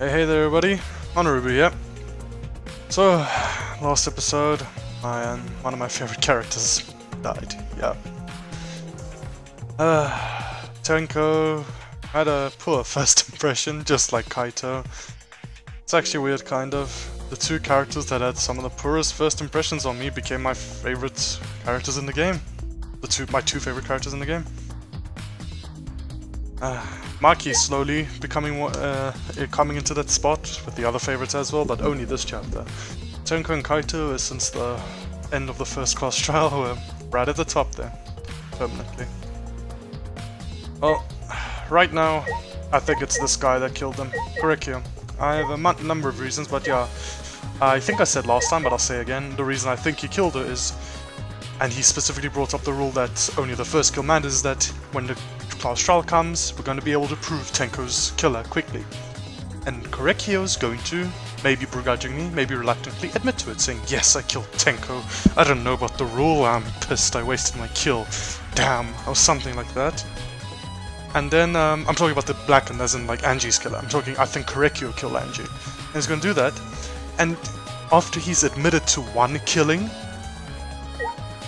Hey there everybody, Honorubu here. So, last episode, one of my favorite characters died, yeah. Tenko had a poor first impression, just like Kaito. It's actually weird, kind of. The two characters that had some of the poorest first impressions on me became my favorite characters in the game. My two favorite characters in the game. Maki slowly becoming coming into that spot with the other favorites as well, but only this chapter. Tenko and Kaito is since the end of the first class trial were right at the top there, permanently. Well, right now, I think it's this guy that killed them, Kokichi. I have a number of reasons, but yeah, I think I said last time, but I'll say again, the reason I think he killed her is, and he specifically brought up the rule that only the first kill matters, is that when the class trial comes, we're going to be able to prove Tenko's killer quickly. And Kokichi's going to, maybe begrudgingly, maybe reluctantly, admit to it, saying, yes, I killed Tenko, I don't know about the rule, I'm pissed, I wasted my kill, damn, or something like that. And then, I'm talking about the blackened, as in like Angie's killer, I think Kokichi will kill Angie. And he's going to do that, and after he's admitted to one killing,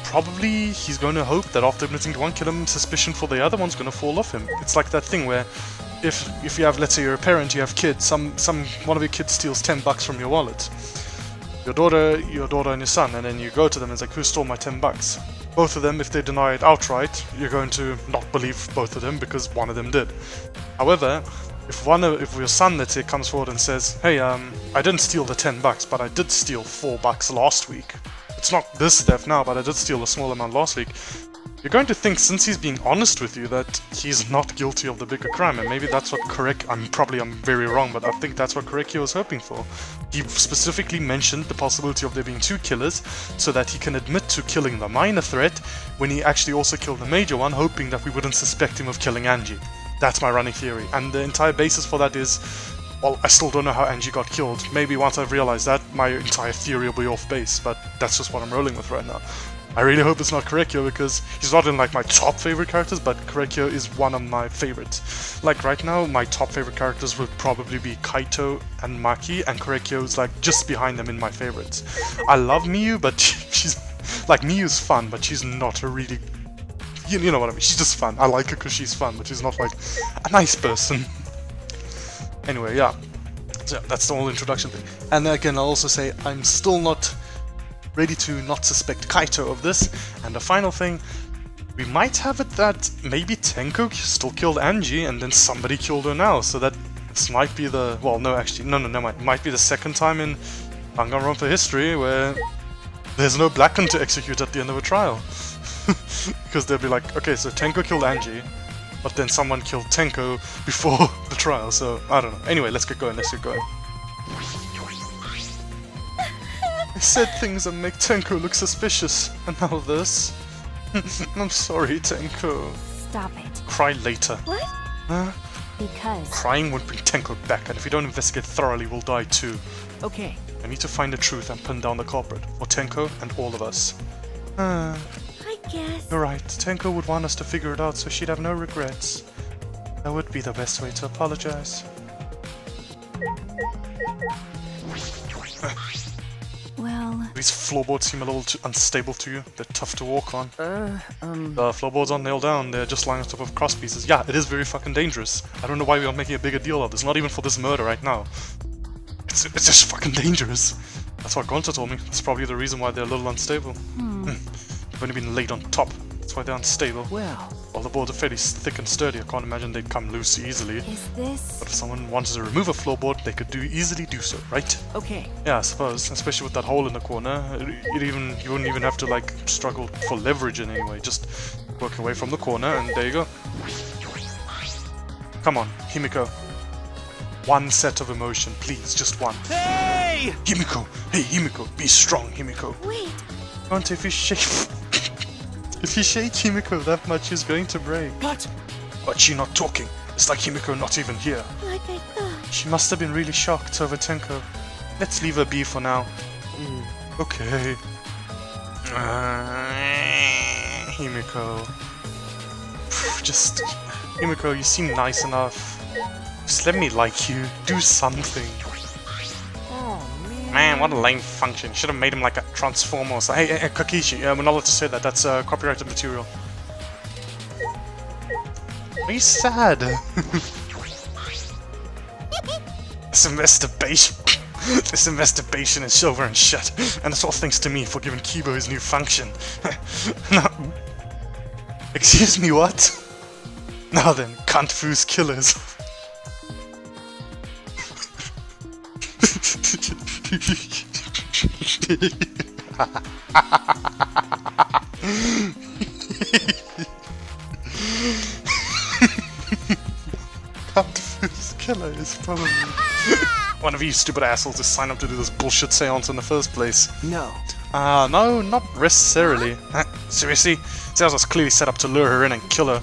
probably he's going to hope that after admitting to one killing, suspicion for the other one's going to fall off him. It's like that thing where if you have, let's say you're a parent, you have kids, one of your kids steals $10 from your wallet. Your daughter and your son, and then you go to them and it's like, who stole my $10? Both of them, if they deny it outright, you're going to not believe both of them because one of them did. However, if your son, let's say, comes forward and says, hey, I didn't steal the $10, but I did steal $4 last week. It's not this theft now, but I did steal a small amount last week. You're going to think, since he's being honest with you, that he's not guilty of the bigger crime, and maybe that's what I'm very wrong, but I think that's what Kokichi was hoping for. He specifically mentioned the possibility of there being two killers, so that he can admit to killing the minor threat, when he actually also killed the major one, hoping that we wouldn't suspect him of killing Angie. That's my running theory, and the entire basis for that is, well, I still don't know how Angie got killed. Maybe once I've realized that, my entire theory will be off base, but that's just what I'm rolling with right now. I really hope it's not Kokichi, because he's not in like my top favorite characters, but Kokichi is one of my favorites. Like right now, my top favorite characters would probably be Kaito and Maki, and Kokichi is like just behind them in my favorites. I love Miyu, but she's like, Miyu's fun, but she's not a really, you know what I mean, she's just fun. I like her because she's fun, but she's not like a nice person. Anyway, yeah, so that's the whole introduction thing. And again, I'll also say I'm still not ready to not suspect Kaito of this. And the final thing, we might have it that maybe Tenko still killed Angie and then somebody killed her now, so that this might be the, well, no, actually, no, it might be the second time in Danganronpa history where there's no Blacken to execute at the end of a trial. Because they'll be like, okay, so Tenko killed Angie, but then someone killed Tenko before the trial, so I don't know. Anyway, let's get going. I said things that make Tenko look suspicious, and now this. I'm sorry, Tenko. Stop it. Cry later. What? Huh? Because... Crying won't bring Tenko back, and if you don't investigate thoroughly, we'll die too. Okay. I need to find the truth and pin down the culprit, for Tenko and all of us. I guess... You're right, Tenko would want us to figure it out so she'd have no regrets. That would be the best way to apologize. Well... These floorboards seem a little too unstable to you. They're tough to walk on. The floorboards aren't nailed down, they're just lying on top of cross pieces. Yeah, it is very fucking dangerous. I don't know why we are making a bigger deal of this, not even for this murder right now. It's just fucking dangerous. That's what Gonta told me. That's probably the reason why they're a little unstable. They've only been laid on top. That's why they're unstable. Well... While the boards are fairly thick and sturdy, I can't imagine they'd come loose easily. Is this... But if someone wanted to remove a floorboard, they could easily do so, right? Okay. Yeah, I suppose. Especially with that hole in the corner. You wouldn't even have to, like, struggle for leverage in any way. Just work away from the corner, and there you go. Come on, Himiko. One set of emotion, please. Just one. Hey! Himiko! Hey, Himiko! Be strong, Himiko! Wait! Can't if you shake... If you shake Himiko that much, she's going to break. What? But she's not talking. It's like Himiko not even here. Like I thought. She must have been really shocked over Tenko. Let's leave her be for now. Okay. Himiko. Just... Himiko, you seem nice enough. Just let me like you. Do something. Oh, man. Man, what a lame function. Should have made him like a transformer or something. Hey, Kokichi, we're not allowed to say that. That's copyrighted material. Are you sad? This masturbation is over and shut, and it's all thanks to me for giving Kibo his new function. No. Excuse me, what? Now then, confuse killers. Confuse killer is probably one of you stupid assholes just signed up to do this bullshit seance in the first place. No. No, not necessarily. Seriously? Seance was clearly set up to lure her in and kill her.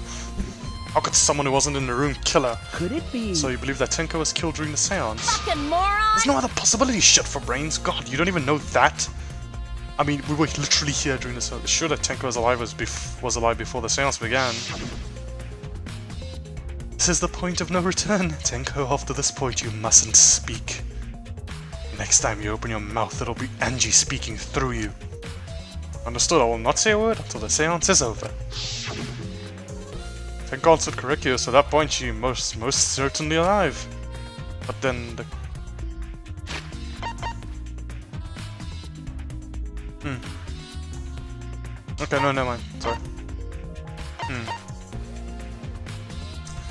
How could someone who wasn't in the room kill her? Could it be? So you believe that Tenko was killed during the seance? Fucking moron! There's no other possibility, shit for brains. God, you don't even know that? I mean, we were literally here during the seance. Sure that Tenko was alive before the seance began. This is the point of no return. Tenko, after this point you mustn't speak. Next time you open your mouth, it'll be Angie speaking through you. Understood, I will not say a word until the seance is over. Tenko answered correctly, so at that point she most certainly alive. But then the... Okay, no, never mind. Sorry.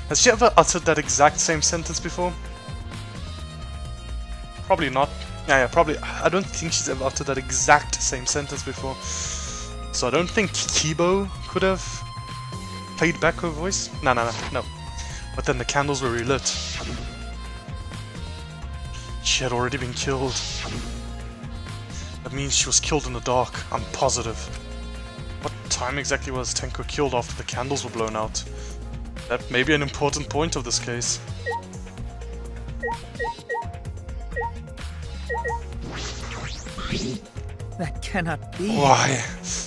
Has she ever uttered that exact same sentence before? Probably not. Yeah, probably. I don't think she's ever uttered that exact same sentence before. So I don't think Kibo could have played back her voice. No. But then the candles were relit. She had already been killed. That means she was killed in the dark, I'm positive. What time exactly was Tenko killed after the candles were blown out? That may be an important point of this case. That cannot be. Why?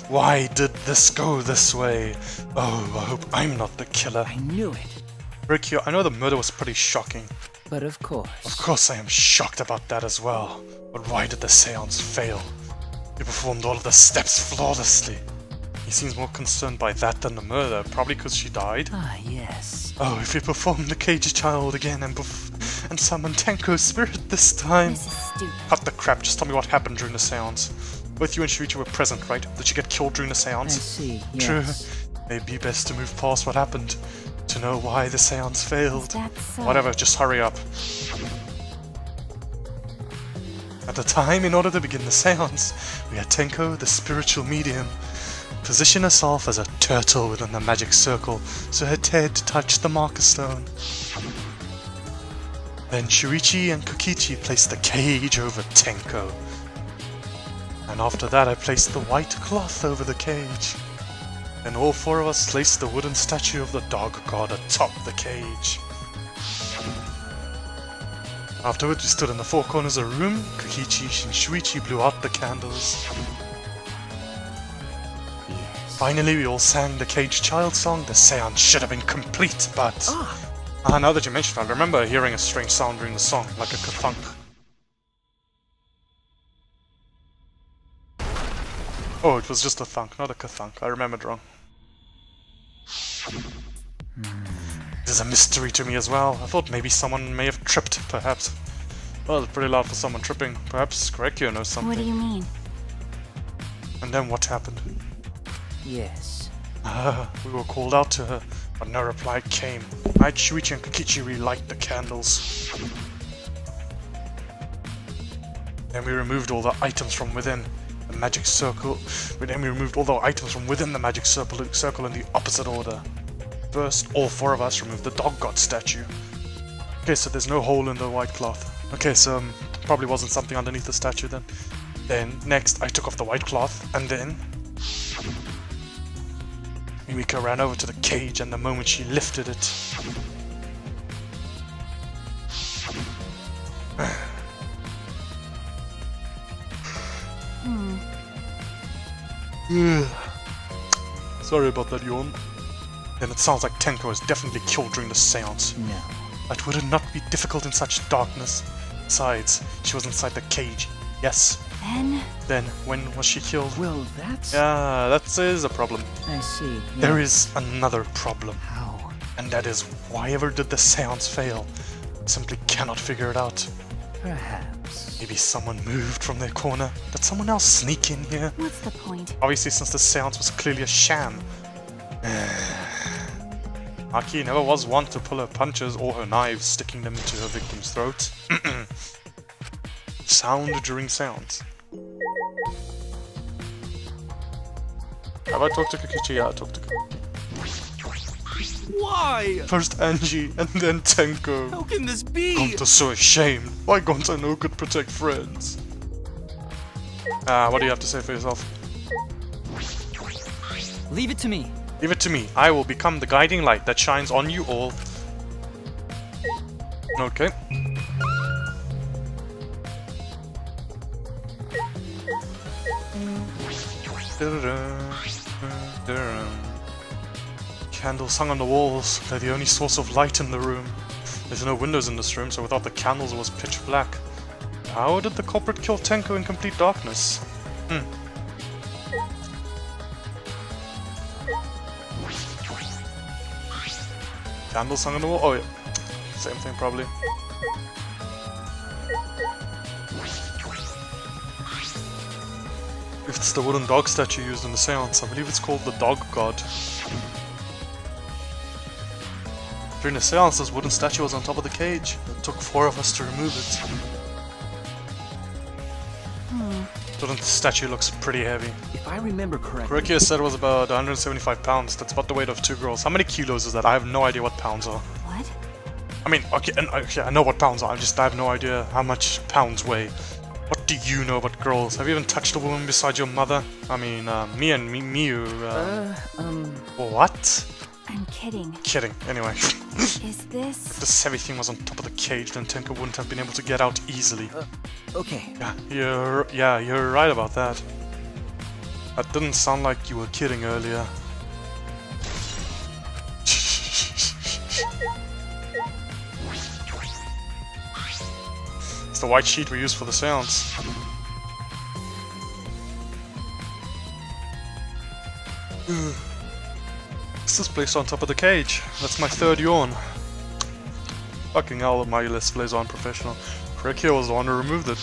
Why did this go this way? Oh, I hope I'm not the killer. I knew it. Rikyo, I know the murder was pretty shocking. But of course. Of course I am shocked about that as well. But why did the seance fail? You performed all of the steps flawlessly. He seems more concerned by that than the murder, probably because she died. Ah, yes. Oh, if you perform the cage child again and summon Tenko's spirit this time. This is stupid. Cut the crap, just tell me what happened during the seance. Both you and Shuichi were present, right? Did you get killed during the I seance? see, True. yes. Maybe best to move past what happened, to know why the seance failed. That's so. Whatever, just hurry up. At the time, in order to begin the seance, we had Tenko, the spiritual medium, position herself as a turtle within the magic circle so her head touched the marker stone. Then Shuichi and Kokichi placed the cage over Tenko. And after that I placed the white cloth over the cage. Then all four of us placed the wooden statue of the dog god atop the cage. Afterwards we stood in the four corners of the room. Kokichi and Shuichi blew out the candles. Finally, we all sang the Caged Child song. The seance should have been complete, but... now that you mention it, I remember hearing a strange sound during the song, like a ka-thunk. Oh, it was just a thunk, not a ka-thunk. I remembered wrong. There's a mystery to me as well. I thought maybe someone may have tripped, perhaps. Well, it's pretty loud for someone tripping. Perhaps Korekyo knows something. What do you mean? And then what happened? Yes. We were called out to her, but no reply came. I, Shuichi, and Kokichi relight the candles. Then we removed all the items from within the magic circle. Then we removed all the items from within the magic circle in the opposite order. First, all four of us removed the dog god statue. Okay, so there's no hole in the white cloth. Okay, so probably wasn't something underneath the statue then. Then, next, I took off the white cloth, and then... Mimika ran over to the cage, and the moment she lifted it... Sorry about that yawn. Then it sounds like Tenko was definitely killed during the seance. No. But would it not be difficult in such darkness? Besides, she was inside the cage. Yes. Then When was she killed? Well, that's... Yeah, that is a problem. I see. There yes. is another problem. How? And that is, why ever did the seance fail? Simply cannot figure it out. Perhaps. Maybe someone moved from their corner. Did someone else sneak in here? what's the point? Obviously, since the seance was clearly a sham. Aki never was one to pull her punches or her knives, sticking them into her victim's throat. Sound during seance. Have I talked to Kokichi? Yeah, I talked to Kokichi. Why? First Angie, and then Tenko. How can this be? Gonta's so ashamed. Why Gonta no could protect friends? What do you have to say for yourself? Leave it to me. Leave it to me. I will become the guiding light that shines on you all. Okay. Candles hung on the walls. They're the only source of light in the room. There's no windows in this room, so without the candles it was pitch black. How did the culprit kill Tenko in complete darkness? Candles hung on the wall? Oh yeah. Same thing probably. It's the wooden dog statue used in the seance. I believe it's called the Dog God. During the seance, this wooden statue was on top of the cage. It took 4 of us to remove it. So the statue looks pretty heavy. If I remember correctly... Kokichi said it was about 175 pounds. That's about the weight of 2 girls. How many kilos is that? I have no idea what pounds are. What? I mean, okay, I know what pounds are. I have no idea how much pounds weigh. What do you know about girls? Have you even touched a woman besides your mother? I mean, me and Miyu, What? I'm kidding. Kidding. Anyway. Is this... If this heavy thing was on top of the cage, then Tenko wouldn't have been able to get out easily. Okay. Yeah, you're right about that. That didn't sound like you were kidding earlier. It's the white sheet we use for the seance. This is placed on top of the cage. That's my 3rd yawn. Fucking hell, my list plays on professional. Kokichi was the one who removed it.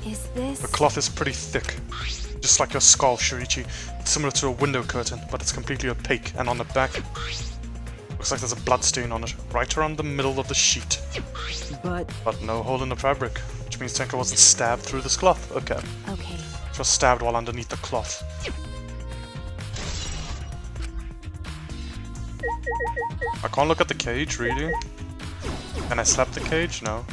Is this... The cloth is pretty thick. Just like your skull, Shuichi. It's similar to a window curtain, but it's completely opaque, and on the back... looks like there's a blood stain on it, right around the middle of the sheet. But no hole in the fabric, which means Tenko wasn't stabbed through this cloth. Okay. Okay. She was stabbed while underneath the cloth. I can't look at the cage, really. Can I slap the cage? No.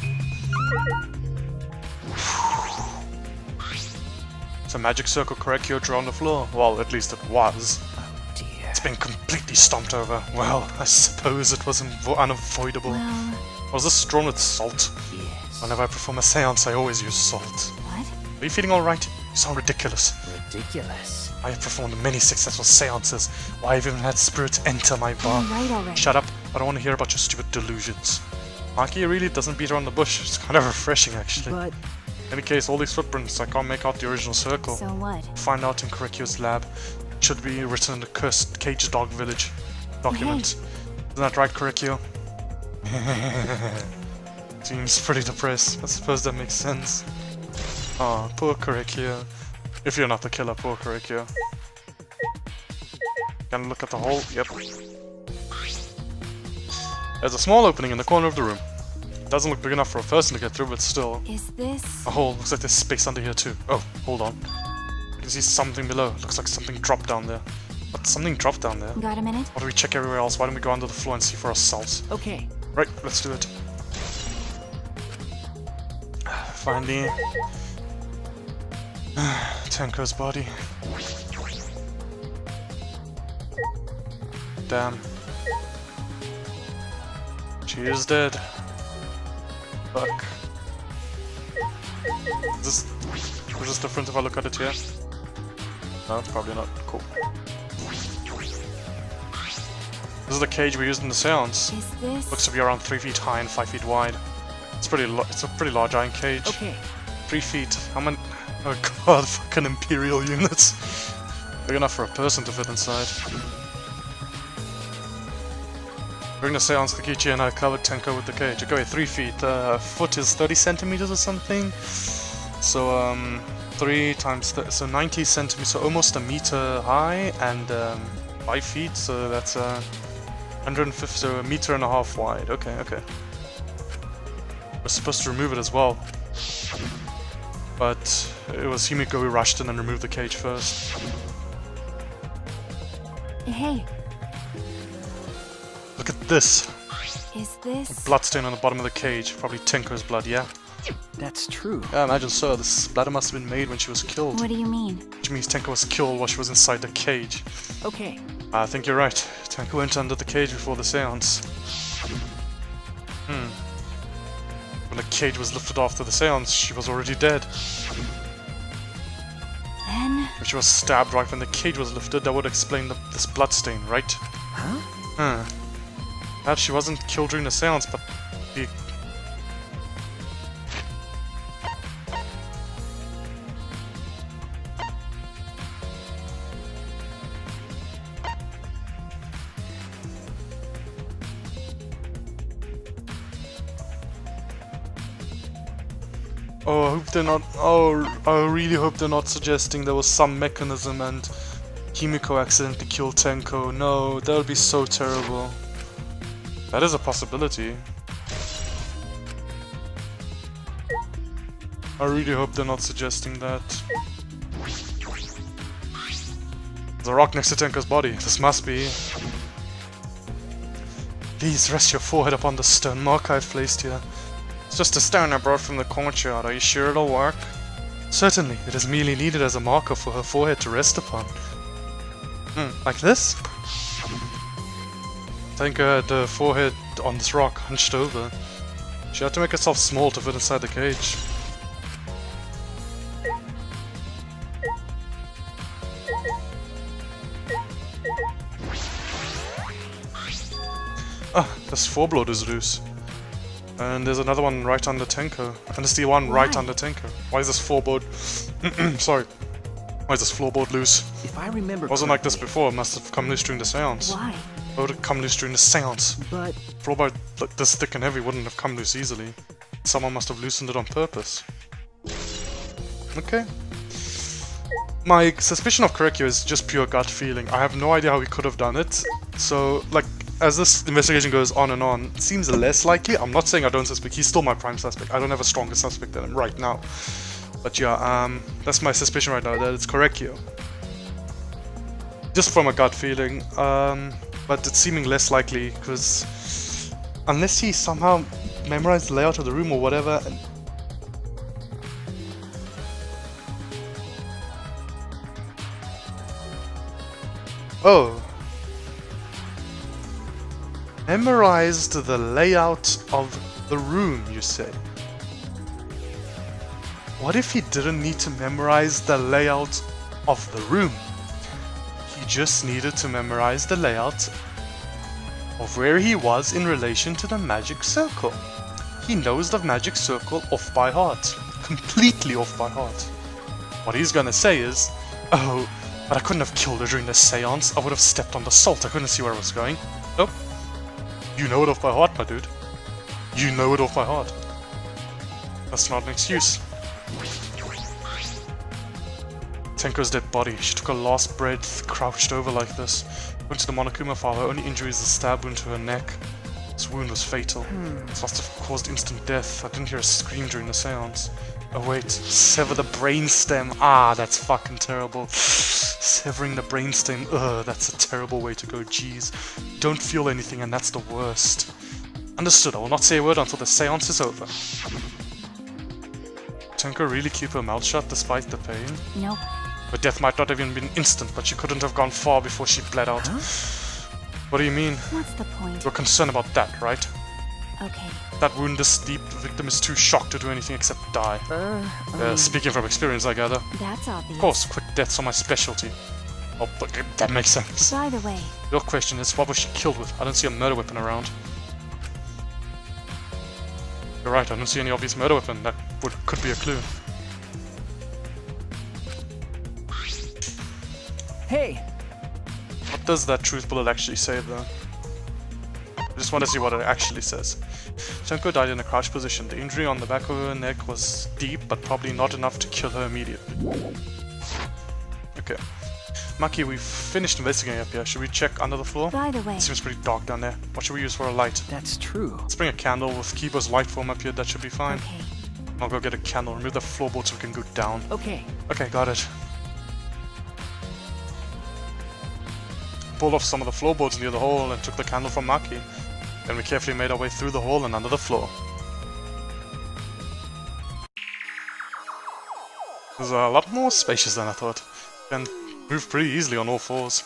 It's a magic circle Kokichi drew on the floor. Well, at least it was. dear. It's been completely stomped over. Well, I suppose it was unavoidable. Well... Was this drawn with salt? Yes. Whenever I perform a seance, I always use salt. What? Are you feeling alright? You sound ridiculous. Ridiculous. I have performed many successful seances. Why I've even had spirits enter my bar. Right already. Shut up. I don't want to hear about your stupid delusions. Maki really doesn't beat around the bush. It's kind of refreshing, actually. But In any case, all these footprints, I can't make out the original circle. So what? Find out in Kokichi's lab. It should be written in the cursed cage dog village document. Isn't that right, Kokichi? Seems pretty depressed. I suppose that makes sense. Aw, poor Kokichi. If you're not the killer, poor Kokichi. Can I look at the hole? Yep. There's a small opening in the corner of the room. Doesn't look big enough for a person to get through, but still. Is this... A hole. Looks like there's space under here too. Oh, hold on. I can see something below. Looks like something dropped down there. What? Something dropped down there? Got a minute? Why do we check everywhere else? Why don't we go under the floor and see for ourselves? okay. Right, let's do it. Finally. Tenko's body. Damn. She is dead. Fuck. Is this different if I look at it here? No, it's probably not. Cool. This is the cage we used in the seance. Is this? Looks to be around 3 feet high and 5 feet wide. It's it's a pretty large iron cage. Okay. 3 feet. How many? Oh god, fucking Imperial units. Big enough for a person to fit inside. During the seance, Kokichi and I covered Tenko with the cage. Okay, 3 feet. Foot is 30 centimeters or something. So, 3 times so 90 centimeters, so almost a meter high, and 5 feet, so that's 150, so a meter and a half wide. Okay, okay. We're supposed to remove it as well, but it was Himiko who rushed in and removed the cage first. Hey, Look at this! is this? Bloodstain on the bottom of the cage, probably Tenko's blood, yeah? That's true. Yeah, I imagine so. This splatter must have been made when she was killed. What do you mean? Which means Tenko was killed while she was inside the cage. Okay. I think you're right. Tenko went under the cage before the seance. When the cage was lifted after the seance, she was already dead. Then If she was stabbed right when the cage was lifted, that would explain this bloodstain, right? Huh? Perhaps she wasn't killed during the seance, but the... Oh, I hope they're not... Oh, I really hope they're not suggesting there was some mechanism and Himiko accidentally killed Tenko. No, that would be so terrible. That is a possibility. I really hope they're not suggesting that. There's a rock next to Tenko's body. This must be... Please rest your forehead upon the stone mark I've placed here. It's just a stone I brought from the courtyard. Are you sure it'll work? Certainly. It is merely needed as a marker for her forehead to rest upon. Like this? Tenko had the forehead on this rock hunched over. She had to make herself small to fit inside the cage. Ah, this foreblood is loose. And there's another one right under Tenko. And there's the one right under Tenko. Why is this floorboard... Sorry. Why is this floorboard loose? If I remember It wasn't like this correctly- before. It must have come loose during the seance. why? Why would it come loose during the seance? But Floorboard like this thick and heavy wouldn't have come loose easily. Someone must have loosened it on purpose. Okay. My suspicion of Korekyo is just pure gut feeling. I have no idea how he could have done it. So, like, as this investigation goes on and on, it seems less likely. I'm not saying I don't suspect. He's still my prime suspect. I don't have a stronger suspect than him right now. But yeah, that's my suspicion right now, that it's Korekyo. Just from a gut feeling. But it's seeming less likely, because unless he somehow memorized the layout of the room or whatever... Oh. Memorized the layout of the room, you say? What if he didn't need to memorize the layout of the room? He just needed to memorize the layout of where he was in relation to the magic circle. He knows the magic circle off by heart. Completely off by heart. What he's gonna say is, oh, but I couldn't have killed her during the seance. I would have stepped on the salt. I couldn't see where I was going. Nope. You know it off by heart, my dude. You know it off by heart. That's not an excuse. Tenko's dead body. She took her last breath, crouched over like this. Went to the Monokuma file. Her only injury is a stab wound to her neck. This wound was fatal. This must have caused instant death. I didn't hear a scream during the seance. Oh wait, sever the brainstem. Ah, that's fucking terrible. Severing the brainstem. Ugh, that's a terrible way to go. Jeez. Don't feel anything, and that's the worst. Understood. I will not say a word until the seance is over. Tenko really keep her mouth shut despite the pain? Nope. Her death might not have even been instant, but she couldn't have gone far before she bled out. Huh? What do you mean? What's the point? You're concerned about that, right? Okay. That wound this deep, the victim is too shocked to do anything except die. Speaking from experience, I gather. That's obvious. Of course, quick deaths are my specialty. Oh, but that makes sense. By the way, Your question is, what was she killed with? I don't see a murder weapon around. You're right, I don't see any obvious murder weapon. That could be a clue. Hey, What does that truth bullet actually say, though? I just want to see what it actually says. Tenko died in a crouched position. The injury on the back of her neck was deep, but probably not enough to kill her immediately. Okay. Maki, we've finished investigating up here. Should we check under the floor? by the way, It seems pretty dark down there. What should we use for a light? that's true. Let's bring a candle with Kibo's light form up here. That should be fine. okay. I'll go get a candle. Remove the floorboard so we can go down. Okay. Okay, got it. Pulled off some of the floorboards near the hole and took the candle from Maki. Then we carefully made our way through the hole and under the floor. It was a lot more spacious than I thought. And moved pretty easily on all fours.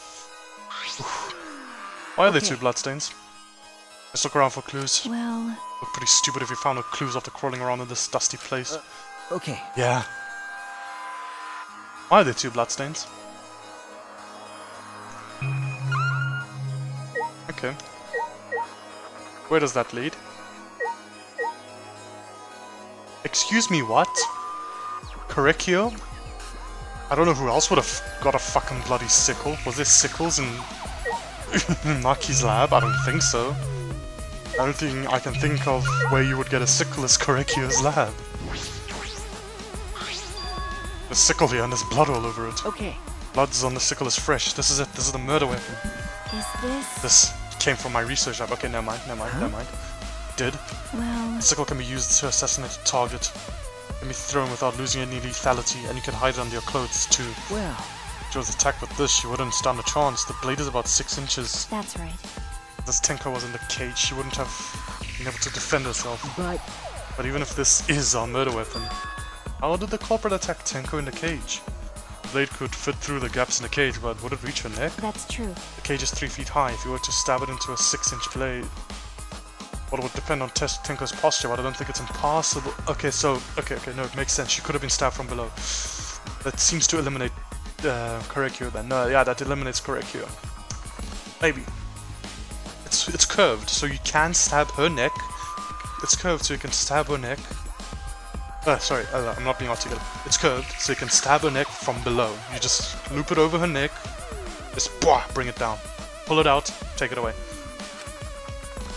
Oof. Why are there two bloodstains? Let's look around for clues. Well, Look pretty stupid if we found no clues after crawling around in this dusty place. Okay. Yeah. Why are there two bloodstains? Okay. Where does that lead? Excuse me, what? Correcchio? I don't know who else would have got a fucking bloody sickle. Was there sickles in Maki's lab? I don't think so. I don't think I can think of where you would get a sickle as Correcchio's lab. The sickle here and there's blood all over it. Okay. Blood's on the sickle is fresh. This is it. This is the murder weapon. is this... This came from my research lab. Okay, never mind. Did. Well, The sickle can be used to assassinate a target. Can be thrown without losing any lethality, and you can hide it under your clothes too. Well, If she was attacked with this, she wouldn't stand a chance. The blade is about 6 inches. that's right. If this Tenko was in the cage, she wouldn't have been able to defend herself. But even if this is our murder weapon, how did the culprit attack Tenko in the cage? The blade could fit through the gaps in the cage, but would it reach her neck? That's true. The cage is 3 feet high. If you were to stab it into a 6-inch blade, well, it would depend on Tenko's posture, but I don't think it's impossible. Okay, no, it makes sense. She could have been stabbed from below. That seems to eliminate Correcchio then. No, yeah, that eliminates Correcchio. Maybe. It's curved, so you can stab her neck. It's curved, so you can stab her neck. Sorry, I'm not being articulate. It's curved, so you can stab her neck from below. You just loop it over her neck, just bring it down. Pull it out, take it away.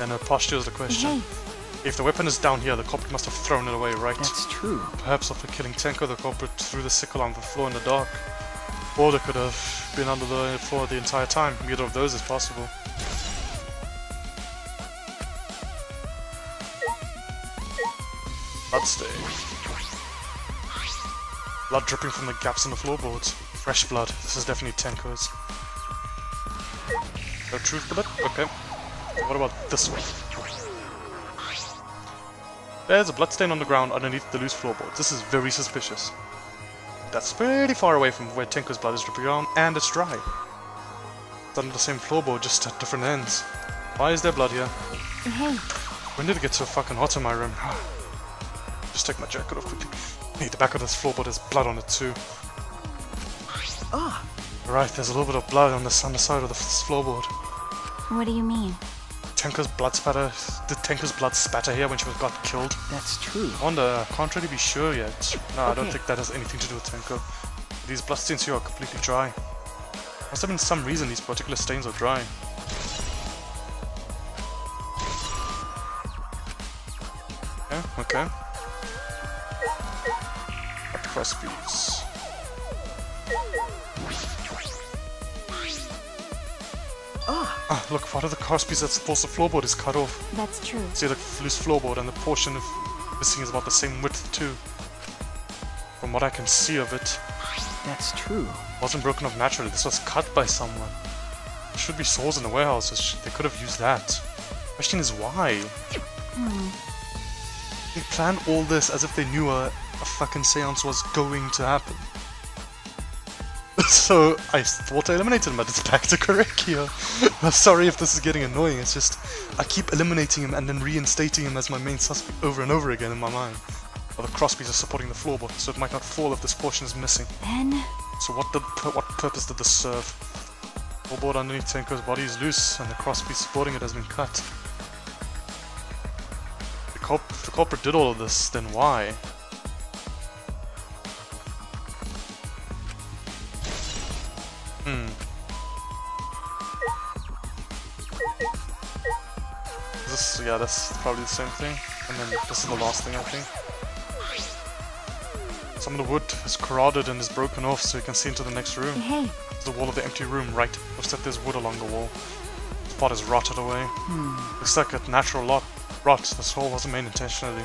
And her posture is the question. Hey, If the weapon is down here, the culprit must have thrown it away, right? that's true. Perhaps after killing Tenko, the culprit threw the sickle on the floor in the dark. Or they could have been under the floor the entire time. Either of those is possible. Bloodstain. Blood dripping from the gaps in the floorboards. Fresh blood. This is definitely Tenko's. No truth bullet? Okay. What about this one? There's a bloodstain on the ground underneath the loose floorboards. This is very suspicious. That's pretty far away from where Tenko's blood is dripping on, and it's dry. It's under the same floorboard, just at different ends. Why is there blood here? hey, When did it get so fucking hot in my room? Just take my jacket off quickly. Hey, the back of this floorboard has blood on it too. Ah, Right, there's a little bit of blood on the side of the floorboard. what do you mean? Tenko's blood spatter. Did Tenko's blood spatter here when she got killed? that's true. I wonder, I can't really be sure yet. No, I don't Okay. think that has anything to do with Tenko. These bloodstains here are completely dry. Must have been some reason these particular stains are dry. Okay. Got the crossbeams. Ah, look, part of the crosspiece that supports the floorboard is cut off. That's true. See the loose floorboard, and the portion of missing is about the same width too. From what I can see of it, That's true. it wasn't broken off naturally. This was cut by someone. There should be saws in the warehouses. They could have used that. Question is why? They planned all this as if they knew a fucking seance was going to happen. So I thought I eliminated him, but it's back to Correcchio. I'm sorry if this is getting annoying. It's just I keep eliminating him and then reinstating him as my main suspect over and over again in my mind. Well, the crosspiece is supporting the floorboard, so it might not fall if this portion is missing. Then, So what purpose did this serve? The board underneath Tenko's body is loose, and the crosspiece supporting it has been cut. If the culprit did all of this, then why? Yeah, that's probably the same thing. And then this is the last thing, I think. Some of the wood is corroded and is broken off, so you can see into the next room. Hey. The wall of the empty room, right? Looks like there's wood along the wall. The pot is rotted away. Looks like a natural rot. This hole wasn't made intentionally.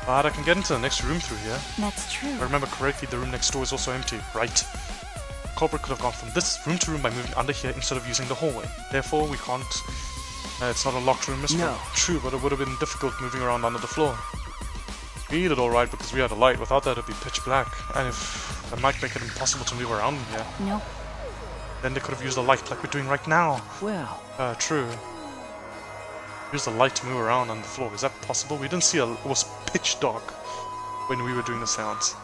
But I can get into the next room through here. That's true. If I remember correctly, the room next door is also empty, right? The culprit could have gone from this room to room by moving under here instead of using the hallway. Therefore, we can't... it's not a locked room, mystery. No. True, but it would have been difficult moving around under the floor. We did it alright because we had a light. Without that, it'd be pitch black. And if it might make it impossible to move around in here. Nope. Then they could have used a light like we're doing right now. Well. True. Use the light to move around on the floor. Is that possible? We didn't see it was pitch dark when we were doing the sounds.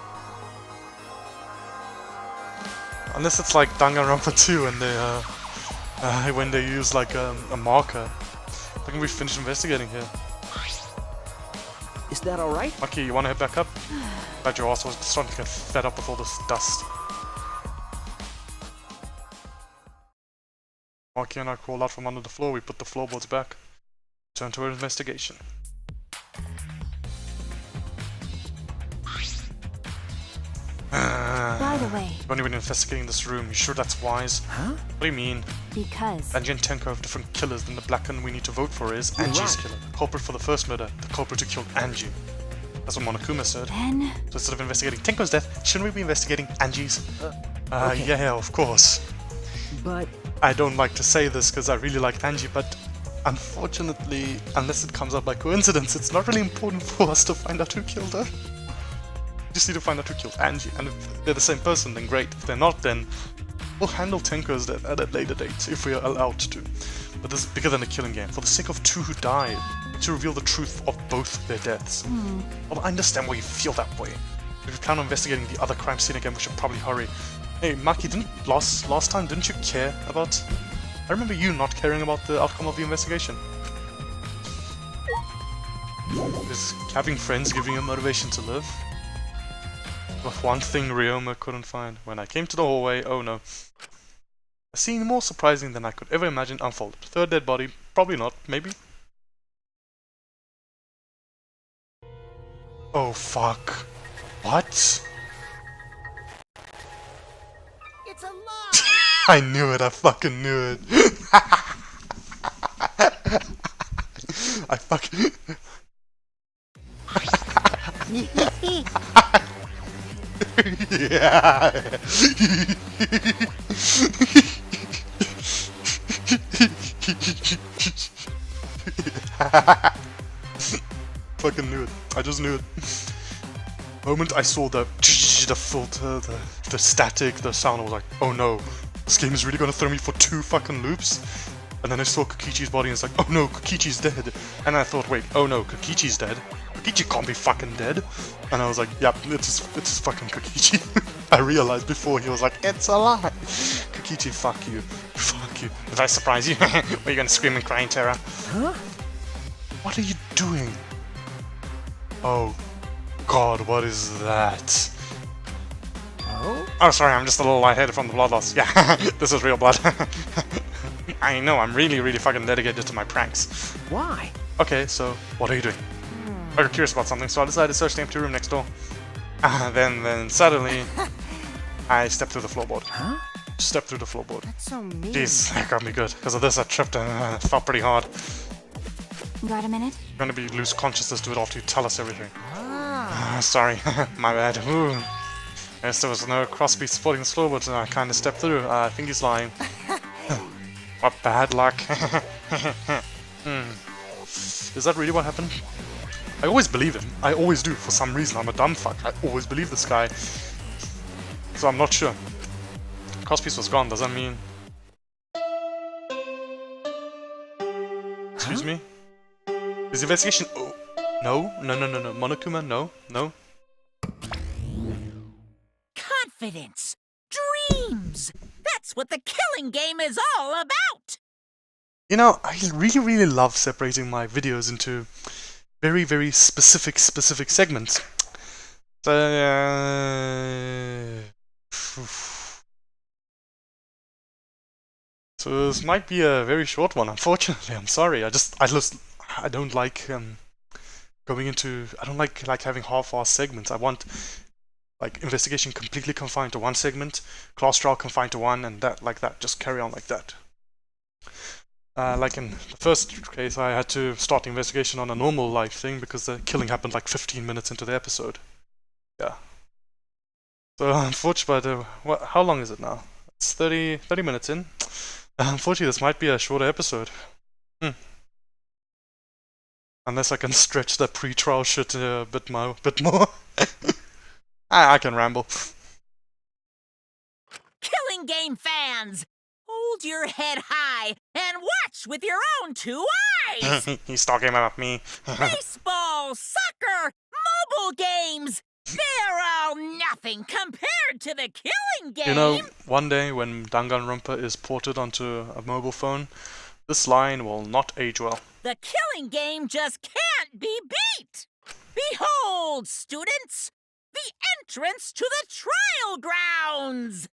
Unless it's like Danganronpa 2 and they when they use like a marker. I think we finished investigating here. Is that alright? Okay, you wanna head back up? Glad you're also starting to get fed up with all this dust. Marky and I crawled out from under the floor, we put the floorboards back. Turn to our investigation. By the way. You've only been investigating this room, you sure that's wise? Huh? What do you mean? Because. Angie and Tenko have different killers than the black one we need to vote for is Angie's killer. The culprit for the first murder, the culprit who killed Angie. That's what Monokuma said. Then. So instead of investigating Tenko's death, shouldn't we be investigating Angie's? Okay. Yeah, of course. But... I don't like to say this because I really liked Angie, but unfortunately, unless it comes up by coincidence, it's not really important for us to find out who killed her. We just need to find out who killed Angie, and if they're the same person, then great. If they're not, then we'll handle Tenko's death at a later date, if we are allowed to. But this is bigger than a killing game. For the sake of two who died, to reveal the truth of both their deaths. Well, I understand why you feel that way. If you plan on investigating the other crime scene again, we should probably hurry. Hey, Maki, last time, didn't you care about... I remember you not caring about the outcome of the investigation. Is having friends giving you motivation to live? But one thing Ryoma couldn't find. When I came to the hallway, oh no. A scene more surprising than I could ever imagine unfolded. Third dead body, probably not, maybe? Oh fuck. What? It's a lie! I knew it, I fucking knew it. I fucking... Yeah. Fucking knew it. I just knew it. The moment I saw the filter, the static, the sound, I was like, oh no, this game is really gonna throw me for two fucking loops. And then I saw Kokichi's body and it's like, oh no, Kokichi's dead. And I thought, wait, oh no, Kokichi's dead. Kokichi can't be fucking dead. And I was like, yep, it's fucking Kokichi. I realized before he was like, it's a lie. Kokichi, fuck you. Fuck you. Did I surprise you? Were you gonna scream and cry in terror? Huh? What are you doing? Oh god, what is that? Oh, sorry, I'm just a little lightheaded from the blood loss. Yeah, this is real blood. I know, I'm really fucking dedicated to my pranks. Why? Okay, so, what are you doing? I got curious about something, so I decided to search the empty room next door. Then suddenly, I stepped through the floorboard. Huh? Stepped through the floorboard. That's so mean. Jeez, that got me good. Because of this, I tripped and it felt pretty hard. Got a minute? You're gonna be lose consciousness to it after you tell us everything. Ah. Sorry, my bad. Ooh. Yes, there was no crosspiece supporting the floorboard, and I kinda stepped through. I think he's lying. What bad luck. Is that really what happened? I always believe him. I always do. For some reason, I'm a dumb fuck. I always believe this guy. So I'm not sure. Crosspiece was gone. Does that mean... Excuse me? Is the investigation... Oh. No. Monokuma, no. Confidence! dreams. That's what the killing game is all about. You know, I really love separating my videos into very specific segments. So, so this might be a very short one, unfortunately. I'm sorry. I don't like going into. I don't like having half-assed segments. I want like investigation completely confined to one segment, class trial confined to one, and that like that. Just carry on like that. Like in the first case, I had to start the investigation on a normal life thing because the killing happened like 15 minutes into the episode. Yeah. So unfortunately, how long is it now? It's 30 minutes in. Unfortunately, this might be a shorter episode. Unless I can stretch that pre-trial shit a bit more. I can ramble. Killing game fans, hold your head high and watch with your own two eyes. He's talking about me. Baseball, soccer, mobile games. They're all nothing compared to the killing game. You know, one day when Danganronpa is ported onto a mobile phone, this line will not age well. The killing game just can't be beat. Behold, students, the entrance to the trial grounds.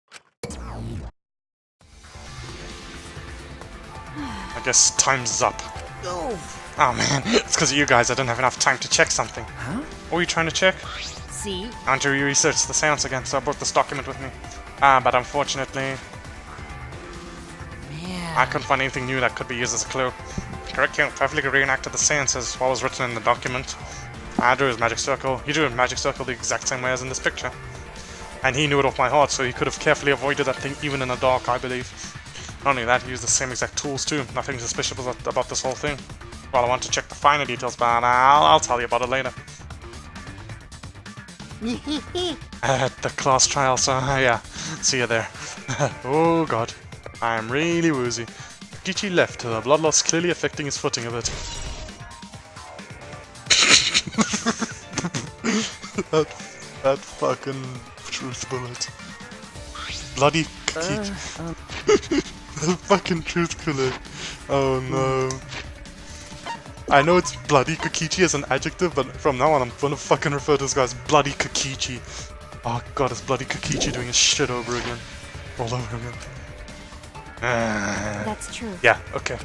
I guess time's up. Oh man, it's because of you guys I didn't have enough time to check something. Huh? What were you trying to check? See? I want to research the seance again, so I brought this document with me. But unfortunately, I couldn't find anything new that could be used as a clue. Curriculum perfectly reenacted the seance as what was written in the document. I drew his magic circle. He drew a magic circle the exact same way as in this picture. And he knew it off my heart, so he could have carefully avoided that thing even in the dark, I believe. Not only that, he used the same exact tools too. Nothing suspicious about this whole thing. Well, I want to check the finer details, but I'll tell you about it later. At the class trial, so yeah, see you there. Oh god, I am really woozy. Kokichi left, the blood loss clearly affecting his footing a bit. that fucking truth bullet. Bloody Kokichi. That fucking truth bullet. Oh no. I know it's bloody Kokichi as an adjective, but from now on I'm gonna fucking refer to this guy as bloody Kokichi. Oh god, it's bloody Kokichi doing his shit over again. All over again. That's true. Yeah, okay.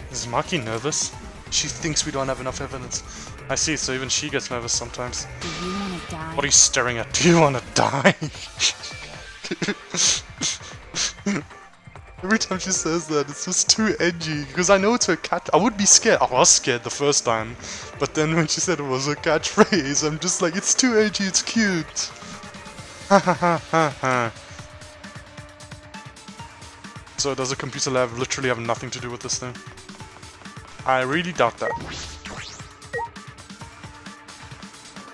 Is Maki nervous? She thinks we don't have enough evidence. I see, so even she gets nervous sometimes. Do you want to die? What are you staring at? Do you want to die? Every time she says that, it's just too edgy. Because I know it's her cat. I would be scared. I was scared the first time. But then when she said it was her catchphrase, I'm just like, it's too edgy, it's cute. Ha ha ha ha ha. So does a computer lab literally have nothing to do with this thing? I really doubt that.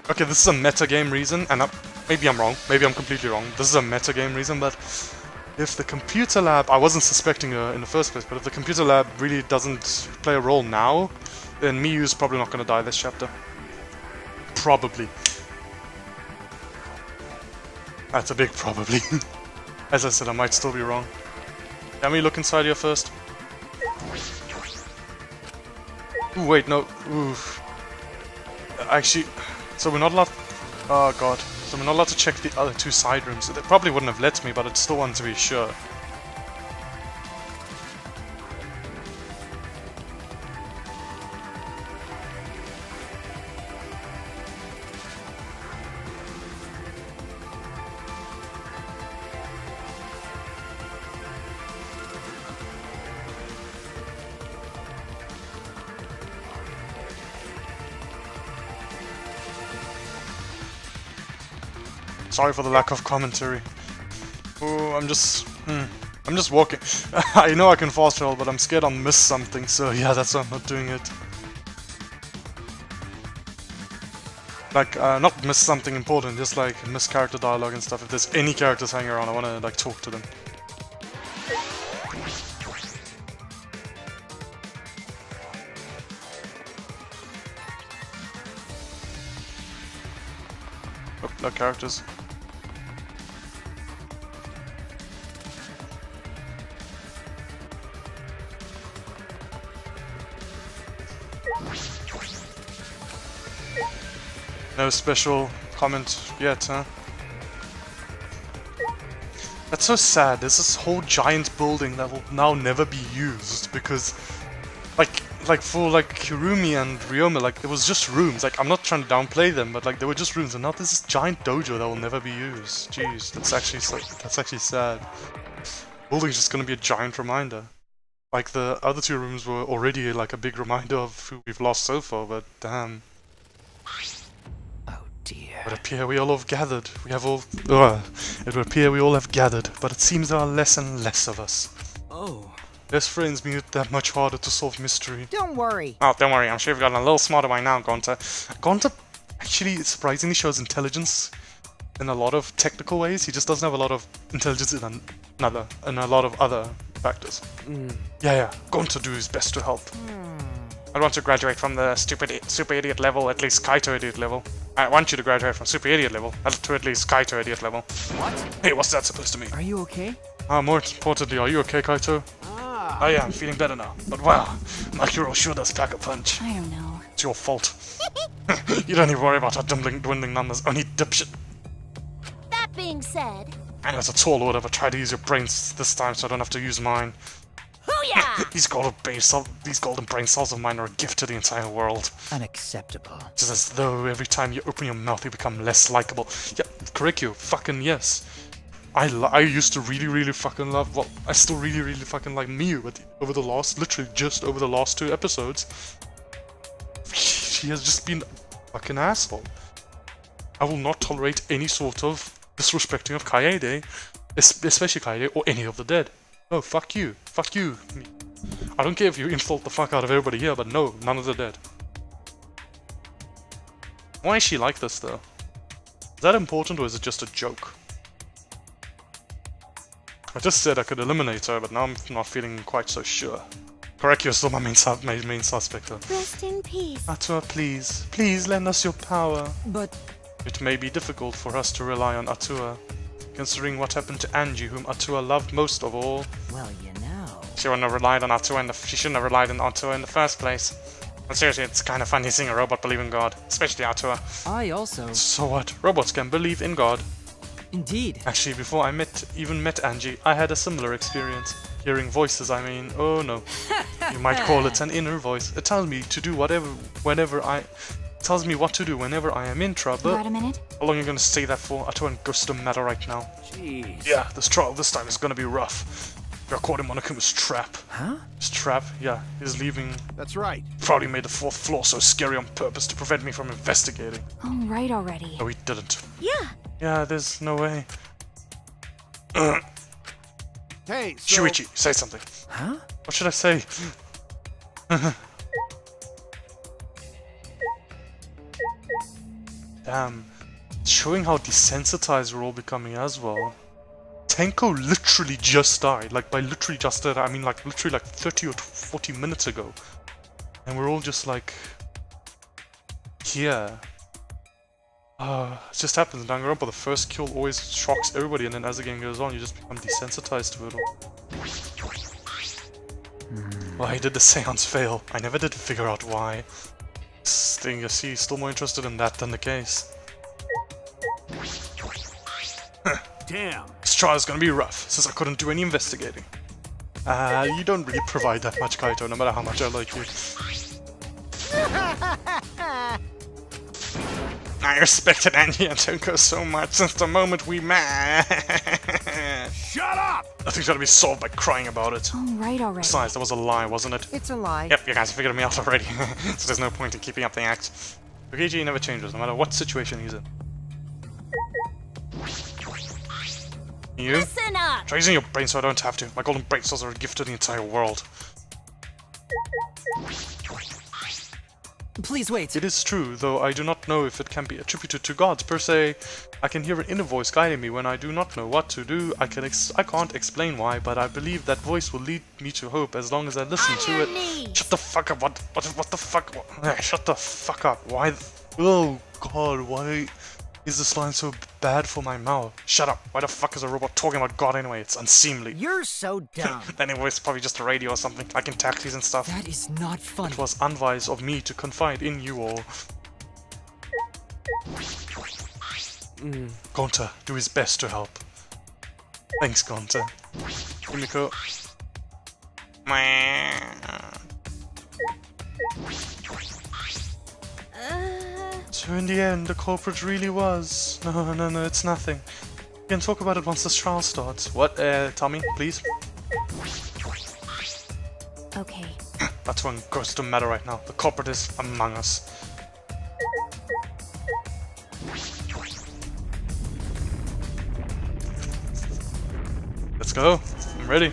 Okay, this is a metagame reason, and maybe I'm wrong. Maybe I'm completely wrong. This is a metagame reason, but if the computer lab... I wasn't suspecting her in the first place, but if the computer lab really doesn't play a role now, then Miyu's probably not going to die this chapter. Probably. That's a big probably. As I said, I might still be wrong. Can we look inside here first? Ooh, wait, no. Oof. Actually, so we're not allowed... Oh god. So we're not allowed to check the other two side rooms. They probably wouldn't have let me, but I still wanted to be sure. Sorry for the lack of commentary. Oh, I'm just walking. I know I can fast travel, but I'm scared I'll miss something, so yeah, that's why I'm not doing it. Like, not miss something important, just like miss character dialogue and stuff. If there's any characters hanging around, I wanna like talk to them. Oh, no characters. No special comment yet, huh? That's so sad. There's this whole giant building that will now never be used because, like for like Kirumi and Ryoma, like it was just rooms. Like I'm not trying to downplay them, but like they were just rooms, and now there's this giant dojo that will never be used. Jeez, that's actually sad. Building's just gonna be a giant reminder. Like the other two rooms were already like a big reminder of who we've lost so far, but damn. Oh dear. It would appear we all have gathered. It would appear we all have gathered, but it seems there are less and less of us. Oh. Best friends mean it that much harder to solve mystery. Don't worry. Oh, don't worry, I'm sure you've gotten a little smarter by now, Gonta. Gonta actually surprisingly shows intelligence in a lot of technical ways. He just doesn't have a lot of intelligence in a lot of other factors. Yeah, Gonta do his best to help. I want to graduate from the super idiot level, at least Kaito idiot level. I want you to graduate from super idiot level to at least Kaito idiot level. What? Hey, what's that supposed to mean? Are you okay? More importantly, are you okay, Kaito? Oh yeah, I'm feeling better now. But wow, my hero sure does pack a punch. I don't know. It's your fault. You don't need to worry about our dwindling numbers, only dipshit. That being said, And as a tall lord, ever try to use your brains this time so I don't have to use mine. hoo-yah! These golden brain cells of mine are a gift to the entire world. Unacceptable. It's as though every time you open your mouth you become less likable. Yeah, correct you, fucking yes. I used to really fucking love, well, I still really fucking like Miyu, but literally just over the last 2 episodes, she has just been a fucking asshole. I will not tolerate any sort of disrespecting of Kaede, especially Kaede or any of the dead. No, fuck you. Fuck you. I don't care if you insult the fuck out of everybody here, but no, none of the dead. Why is she like this though? Is that important or is it just a joke? I just said I could eliminate her, but now I'm not feeling quite so sure. Correct, you're still my main suspect though. Rest in peace. Atua, please lend us your power. But It may be difficult for us to rely on Atua, considering what happened to Angie, whom Atua loved most of all. well, you know. She shouldn't have relied on Atua in the first place. But seriously, it's kind of funny seeing a robot believe in God, especially Atua. I also. So what? Robots can believe in God. Indeed. Actually, before I even met Angie, I had a similar experience. Hearing voices, I mean, oh no. You might call it an inner voice. It tells me to do tells me what to do whenever I am in trouble. Got a minute? How long are you gonna say that for? Atua and Ghost don't matter right now. Jeez. Yeah, this trial this time is gonna be rough. We're caught in Monokuma's trap. Huh? His trap? Yeah, he's leaving. That's right. Probably made the 4th floor so scary on purpose to prevent me from investigating. All right already. No, he didn't. Yeah. Yeah, there's no way. Hey, so... Shuichi, say something. Huh? What should I say? Damn. It's showing how desensitized we're all becoming as well. Tenko literally just died. Like, by literally just died, I mean like literally like 30 or 40 minutes ago. And we're all just like... here. It just happens in Danganronpa. The first kill always shocks everybody, and then as the game goes on, you just become desensitized to it all. Why did the seance fail? I never did figure out why. This thing, you see, still more interested in that than the case. Damn. This trial is gonna be rough, since I couldn't do any investigating. You don't really provide that much, Kaito, no matter how much I like you. I respected Angie and Tenko so much since the moment we met. Shut up! Nothing's gonna be solved by crying about it. All right already. Besides, that was a lie, wasn't it? It's a lie. Yep, you guys figured me out already, so there's no point in keeping up the act. Kokichi never changes, no matter what situation he's in. You? Listen up! Try using your brain so I don't have to. My golden brain cells are a gift to the entire world. Please wait. It is true, though I do not know if it can be attributed to gods per se. I can hear an inner voice guiding me when I do not know what to do. I can't explain why, but I believe that voice will lead me to hope as long as I listen On to your it. knees. Shut the fuck up! What the fuck? Shut the fuck up! Why? Oh God! Why is this line so bad for my mouth? Shut up! Why the fuck is a robot talking about God anyway? It's unseemly. You're so dumb. Then it was probably just a radio or something, like in taxis and stuff. That is not funny. It was unwise of me to confide in you all. Gonta, do his best to help. Thanks, Gonta. Himiko. So in the end, the culprit really was... No, it's nothing. We can talk about it once this trial starts. What? Tommy, please? Okay. That's what goes to matter right now. The culprit is among us. Let's go. I'm ready.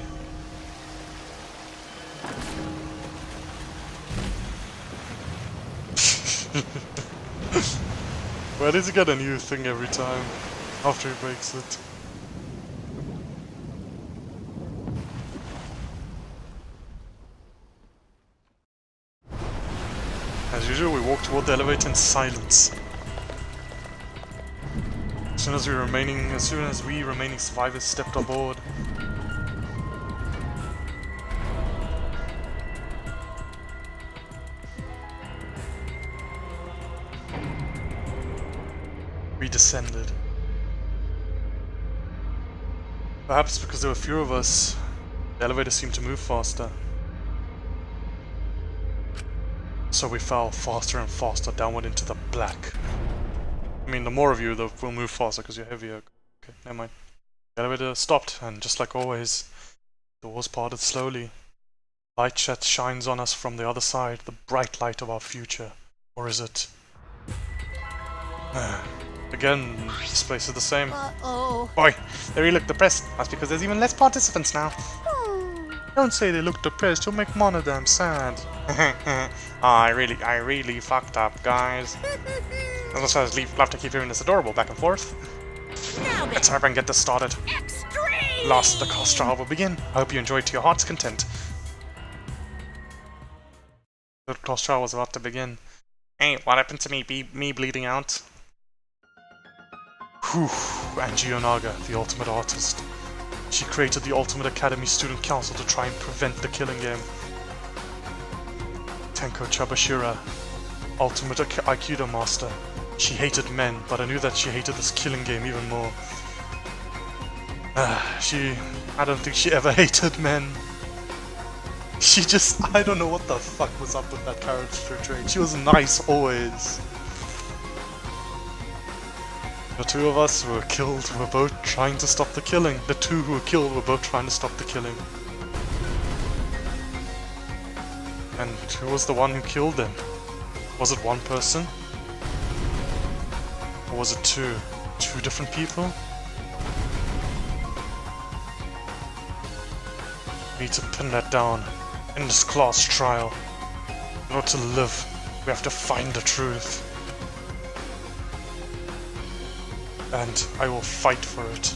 Why does he get a new thing every time after he breaks it? As usual, we walk toward the elevator in silence. As soon as we remaining survivors stepped aboard. We descended. Perhaps because there were fewer of us, the elevator seemed to move faster. So we fell faster and faster downward into the black. I mean, the more of you, will move faster because you're heavier. Okay, never mind. The elevator stopped, and just like always, the doors parted slowly. Light shines on us from the other side, the bright light of our future. Or is it? Again, this place is the same. Uh-oh. Boy, they really look depressed. That's because there's even less participants now. Don't say they look depressed, you'll make Monodam sad. I really fucked up, guys. As much as I'd love to keep hearing this adorable back and forth. Now Let's then, hurry and get this started. extreme! Last, the class trial will begin. I hope you enjoyed to your heart's content. The class trial was about to begin. Hey, what happened to me bleeding out? Whew, Angie Onaga, the ultimate artist. She created the Ultimate Academy Student Council to try and prevent the killing game. Tenko Chabashira, Ultimate Aikido Master. She hated men, but I knew that she hated this killing game even more. I don't think she ever hated men. She just, I don't know what the fuck was up with that character trait. She was nice always. The two of us who were killed were both trying to stop the killing. The two who were killed were both trying to stop the killing. And who was the one who killed them? Was it one person? Or was it two? Two different people? We need to pin that down in this class trial. In order to live, we have to find the truth. And I will fight for it.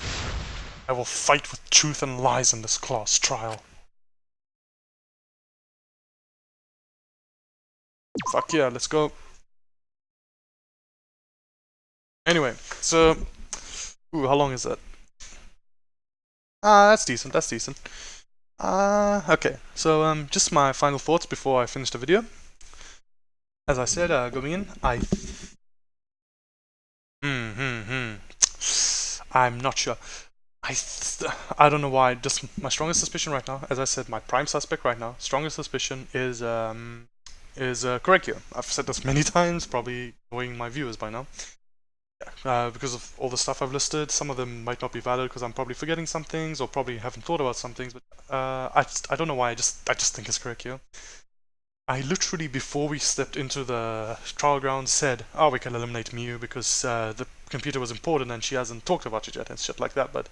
I will fight with truth and lies in this class trial. Fuck yeah, let's go. Anyway, so... Ooh, how long is that? That's decent, that's decent. Okay, so just my final thoughts before I finish the video. As I said, going in, I'm not sure. I don't know why. Just my strongest suspicion right now, as I said, my prime suspect right now, strongest suspicion is Korekyo. I've said this many times, probably annoying my viewers by now. Because of all the stuff I've listed, some of them might not be valid because I'm probably forgetting some things or probably haven't thought about some things. But I don't know why. I just think it's Korekyo. I literally, before we stepped into the trial ground, said, "Oh, we can eliminate Miyu because the computer was important and she hasn't talked about it yet and shit like that." But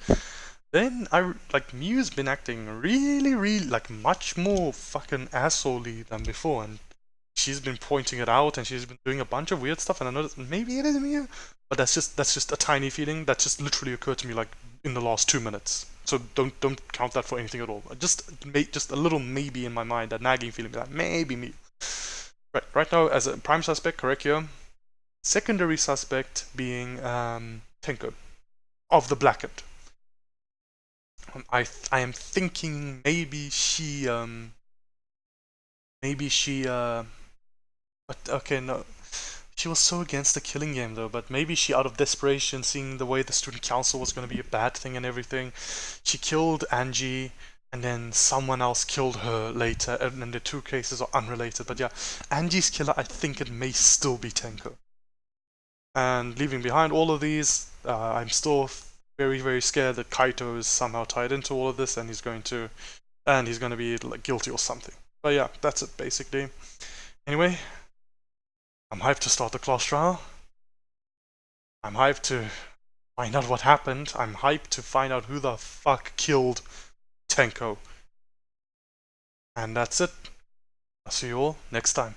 then Miyu's been acting really like much more fucking assholey than before, and she's been pointing it out and she's been doing a bunch of weird stuff. And I know that maybe it is Miyu, but that's just a tiny feeling that just literally occurred to me like in the last 2 minutes. So don't count that for anything at all. Just a little maybe in my mind, that nagging feeling that maybe me. Right now, as a prime suspect, Korekyo. Secondary suspect being Tenko of the Blackened. I am thinking maybe she but okay, no, She was so against the killing game though, but maybe she, out of desperation, seeing the way the student council was going to be a bad thing and everything, she killed Angie, and then someone else killed her later, and then the two cases are unrelated. But yeah, Angie's killer, I think it may still be Tenko. And leaving behind all of these, I'm still very, very scared that Kaito is somehow tied into all of this, and he's going to be like guilty or something. But yeah, that's it basically. Anyway, I'm hyped to start the class trial. I'm hyped to find out what happened. I'm hyped to find out who the fuck killed Tenko. And that's it. I'll see you all next time.